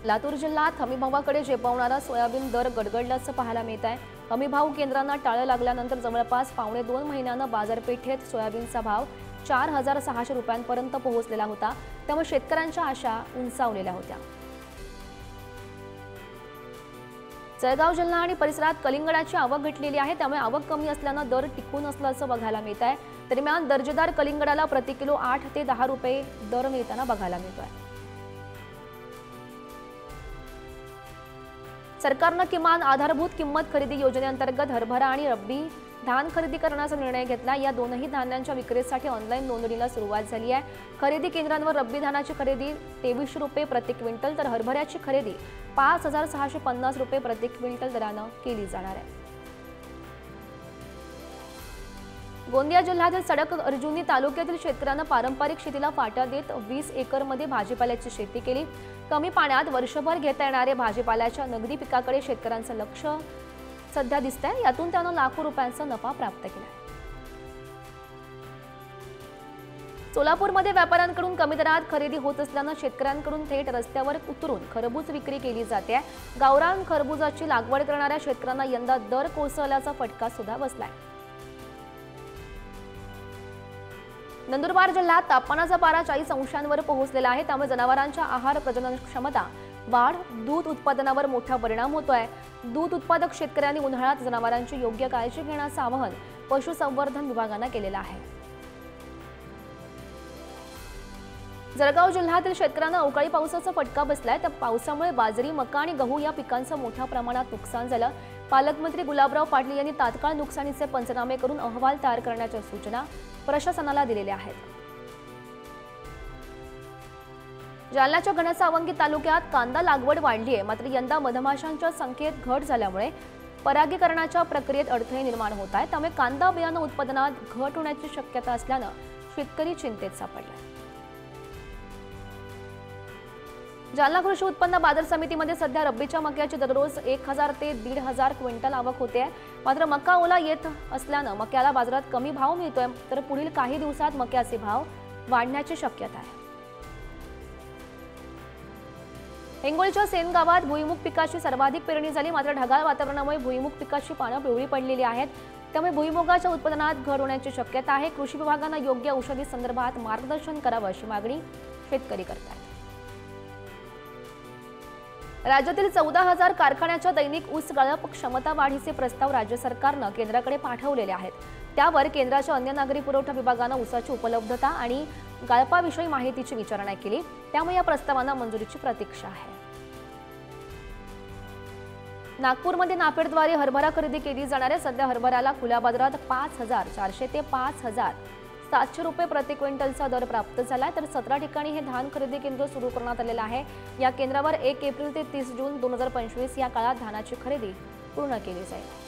लातूर जिल्ह्यात हमीभावाकडे झेपावणारा सोयाबीन दर गडगडल्याचं पाहायला मिळत आहे। हमीभाव केंद्रांना टाळं लागल्यानंतर जवळपास पावणे 2 महिन्यानं बाजारपेठेत सोयाबीनचा भाव 4,600 रुपयांपर्यंत पोहोचलेला होता। त्यामुळे शेतकऱ्यांच्या आशा उंचावलेल्या होत्या। जळगाव जिल्हा आणि परिसरात कलिंगडाची आवक घटलेली आहे, त्यामुळे आवक कमी असल्यानं दर टिकून असल्याचं बघायला मिळत आहे। दरम्यान दर्जेदार कलिंगडाला प्रति किलो 8 ते 10 रुपये दर मिळताना बघायला मिळतोय। सरकारनं किमान आधारभूत किंमत खरेदी योजनेअंतर्गत हरभरा आणि रब्बी धान खरेदी करण्याचा निर्णय घेतला। या दोनही धान्यांच्या विक्रीसाठी ऑनलाईन नोंदणीला सुरुवात झाली आहे। खरेदी केंद्रांवर रब्बी धानाची खरेदी 2300 रुपये प्रति क्विंटल तर हरभऱ्याची खरेदी 5,650 रुपये प्रति क्विंटल दरानं केली जाणार आहे। गोंदिया जिल्ह्यातील सडक अर्जुनी तालुक्यातील शेतकऱ्यांना पारंपरिक शेतीला फाटा देत 20 एकरमध्ये भाजीपाल्याची शेती केली। कमी पाण्यात वर्षभर घेता येणारे भाजीपाल्याच्या नगदी पिकाकडे शेतकऱ्यांचं लक्ष सध्या दिसतंय। यातून त्यानं लाखो रुपयांचा नफा प्राप्त केला। सोलापूरमध्ये व्यापाऱ्यांकडून कमी दरात खरेदी होत असल्यानं शेतकऱ्यांकडून थेट रस्त्यावर उतरून खरबूज विक्री केली जाते। गावरान खरबुजाची लागवड करणाऱ्या शेतकऱ्यांना यंदा दर कोसळल्याचा फटका सुद्धा बसलाय। नंदुरबार जिल्ह्यात तापमानाचा पारा 40 अंशांवर पोहोचलेला आहे, त्यामुळे जनावरांच्या आहार प्रजनन क्षमता वाढ दूध उत्पादनावर मोठा परिणाम होतोय। दूध उत्पादक शेतकऱ्यांनी उन्हाळ्यात जनावरांची योग्य काळजी घेण्याचं आवाहन पशुसंवर्धन विभागानं केलेलं आहे। जळगाव जिल्ह्यातील शेतकऱ्यांना अवकाळी पावसाचा फटका बसलाय। त्या पावसामुळे बाजरी, मका आणि गहू या पिकांचं मोठ्या प्रमाणात नुकसान झालं। पालकमंत्री गुलाबराव पाटील यांनी तात्काळ नुकसानीचे पंचनामे करून अहवाल तयार करण्याच्या सूचना प्रशासनाला दिलेल्या आहेत। जालन्याच्या घनसावंगी तालुक्यात कांदा लागवड वाढली आहे, मात्र यंदा मधमाशांच्या संख्येत घट झाल्यामुळे परागीकरणाच्या प्रक्रियेत अडथळे निर्माण होत आहेत। त्यामुळे कांदा बियाणं उत्पादनात घट होण्याची शक्यता असल्यानं शेतकरी चिंतेत सापडले। जालना कृषी उत्पन्न बाजार समितीमध्ये सध्या रब्बीच्या मक्याची दररोज 1000 ते 1500 क्विंटल आवक होते। मात्र मका ओला येत असल्यानं मक्याला बाजारात कमी भाव मिळतोय, तर पुढील काही दिवसात मक्याचे भाव वाढण्याची शक्यता आहे। हिंगोलीच्या सेन गावात भुईमुग पिकाची सर्वाधिक पेरणी झाली, मात्र ढगाळ वातावरणामुळे भुईमुग पिकाची पानं पिवळी पडलेली आहेत। त्यामुळे भुईमुगाच्या उत्पादनात घट होण्याची शक्यता आहे। कृषी विभागानं योग्य औषधी संदर्भात मार्गदर्शन करावं अशी मागणी शेतकरी करतात। राज्यातील 14,000 कारखान्याच्या दैनिक ऊस गाळप क्षमता वाढीचे प्रस्ताव राज्य सरकारनं केंद्राकडे पाठवलेले आहेत। त्यावर केंद्राच्या अन्न नागरी पुरवठा विभागानं ऊसाची उपलब्धता आणि गाळपाविषयी माहितीची विचारणा केली, त्यामुळे या प्रस्तावांना मंजुरीची प्रतीक्षा आहे। नागपूरमध्ये नाफेडद्वारे हरभरा खरेदी केली जाणार आहे। सध्या हरभऱ्याला खुल्या बाजारात 5,400 ते 5,700 रुपये प्रति क्विंटलचा दर प्राप्त झाला आहे, तर 17 ठिकाणी हे धान खरेदी केंद्र सुरू करण्यात आलेलं आहे। या केंद्रावर 1 एप्रिल ते 30 जून 2025 या काळात धानाची खरेदी पूर्ण केली जाईल।